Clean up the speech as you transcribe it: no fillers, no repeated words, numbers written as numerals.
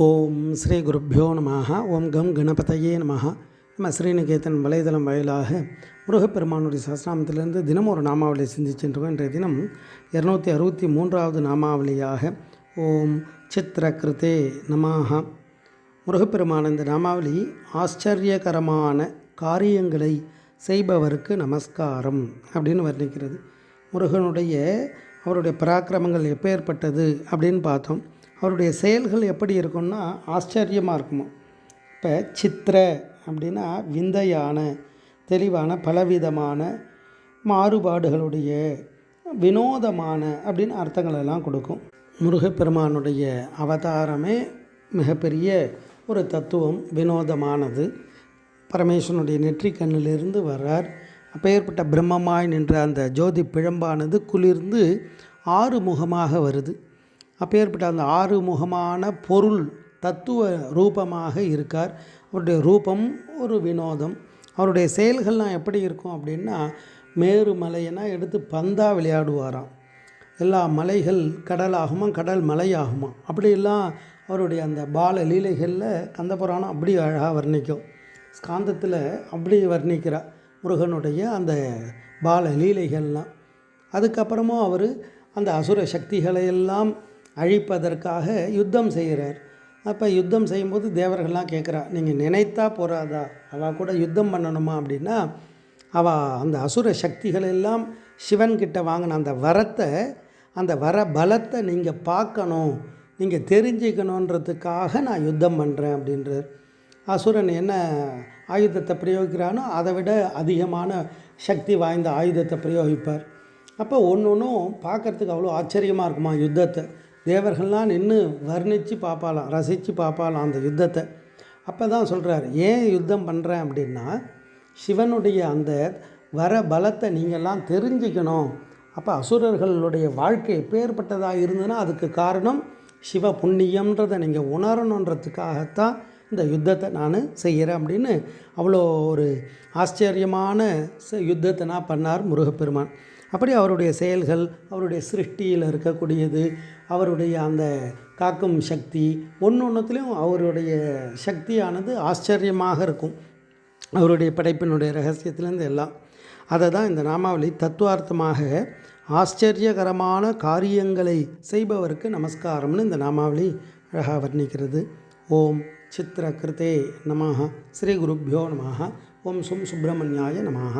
ஓம் ஸ்ரீ குருப்பியோ நமः. ஓம் கம் கணபதையே நமः. நம்ம ஸ்ரீநிகேதன் வலைதளம் வாயிலாக முருகப்பெருமானுடைய சஹஸ்ரநாமத்திலிருந்து தினம் ஒரு நாமாவளியை சிந்திச்சுருக்கோம். இன்றைய தினம் 263வது நாமாவளியாக ஓம் சித்திரகிருதே நமः. முருகப்பெருமான இந்த நாமாவளி ஆச்சரியகரமான காரியங்களை செய்பவருக்கு நமஸ்காரம் அப்படின்னு வர்ணிக்கிறது. அவருடைய பராக்கிரமங்கள் எப்பேற்பட்டது அப்படின்னு பார்த்தோம். அவருடைய செயல்கள் எப்படி இருக்கும்னா ஆச்சரியமாக இருக்குமோ. இப்போ சித்திர அப்படின்னா விந்தையான, தெளிவான, பலவிதமான, மாறுபாடுகளுடைய, வினோதமான அப்படின்னு அர்த்தங்களெல்லாம் கொடுக்கும். முருகப்பெருமானுடைய அவதாரமே மிகப்பெரிய ஒரு தத்துவம், வினோதமானது. பரமேஸ்வரனுடைய நெற்றிக்கண்ணிலிருந்து வர்றார். அப்பேற்பட்ட பிரம்மமாய் நின்ற அந்த ஜோதி பிழம்பானது குளிர்ந்து ஆறுமுகமாக வருது. அப்பேற்பட்ட அந்த ஆறுமுகமான பொருள் தத்துவ ரூபமாக இருக்கார். அவருடைய ரூபம் ஒரு வினோதம். அவருடைய செயல்கள்லாம் எப்படி இருக்கும் அப்படின்னா, மேரு மலையெல்லாம் எடுத்து பந்தாக விளையாடுவாராம். எல்லா மலைகள் கடலாகுமா, கடல் மலையாகுமா, அப்படியெல்லாம் அவருடைய அந்த பால லீலைகளில் கந்தபுராணம் அப்படி அழகாக வர்ணிக்கும். ஸ்காந்தத்தில் அப்படி வர்ணிக்கிறார் முருகனுடைய அந்த பால லீலைகள்லாம். அதுக்கப்புறமும் அவர் அந்த அசுர சக்திகளையெல்லாம் அழிப்பதற்காக யுத்தம் செய்கிறார். அப்போ யுத்தம் செய்யும்போது தேவர்கள்லாம் கேட்குறா, நீங்கள் நினைத்தா போகாதா, அவள் கூட யுத்தம் பண்ணணுமா அப்படின்னா, அவள் அந்த அசுர சக்திகளெல்லாம் சிவன்கிட்ட வாங்கின அந்த வரத்தை, அந்த வர பலத்தை நீங்கள் பார்க்கணும், நீங்கள் தெரிஞ்சுக்கணுன்றதுக்காக நான் யுத்தம் பண்ணுறேன் அப்படின்றார். அசுரன் என்ன ஆயுதத்தை பிரயோகிக்கிறானோ அதை விட அதிகமான சக்தி வாய்ந்த ஆயுதத்தை பிரயோகிப்பார். அப்போ ஒன்றும் பார்க்குறதுக்கு அவ்வளோ ஆச்சரியமாக இருக்குமா யுத்தத்தை. தேவர்கள்லாம் நின்று வர்ணித்து பார்ப்பாலாம், ரசித்து பார்ப்பாலாம் அந்த யுத்தத்தை. அப்போ தான் சொல்கிறார், ஏன் யுத்தம் பண்ணுறேன் அப்படின்னா, சிவனுடைய அந்த வர பலத்தை நீங்கள்லாம் தெரிஞ்சுக்கணும். அப்போ அசுரர்களுடைய வாழ்க்கை எப்பேற்பட்டதாக இருந்ததுன்னா அதுக்கு காரணம் சிவ புண்ணியன்றதை நீங்கள் உணரணுன்றதுக்காகத்தான் இந்த யுத்தத்தை நான் செய்கிறேன் அப்படின்னு அவ்வளோ ஒரு ஆச்சரியமான யுத்தத்தை நான் பண்ணார் முருகப்பெருமான். அப்படி அவருடைய செயல்கள், அவருடைய சிருஷ்டியில் இருக்கக்கூடியது, அவருடைய அந்த காக்கும் சக்தி, ஒன்றுத்துலேயும் அவருடைய சக்தியானது ஆச்சரியமாக இருக்கும். அவருடைய படைப்பினுடைய ரகசியத்திலேருந்து எல்லாம் அதை தான் இந்த நாமாவளி தத்துவார்த்தமாக ஆச்சரியகரமான காரியங்களை செய்பவருக்கு நமஸ்காரம்னு இந்த நாமாவளி அழகாக வர்ணிக்கிறது. ஓம் சித்திரகிருதே நமः. ஸ்ரீ குருப்பியோ நமः. ஓம் சும் சுப்பிரமணியாய நமः.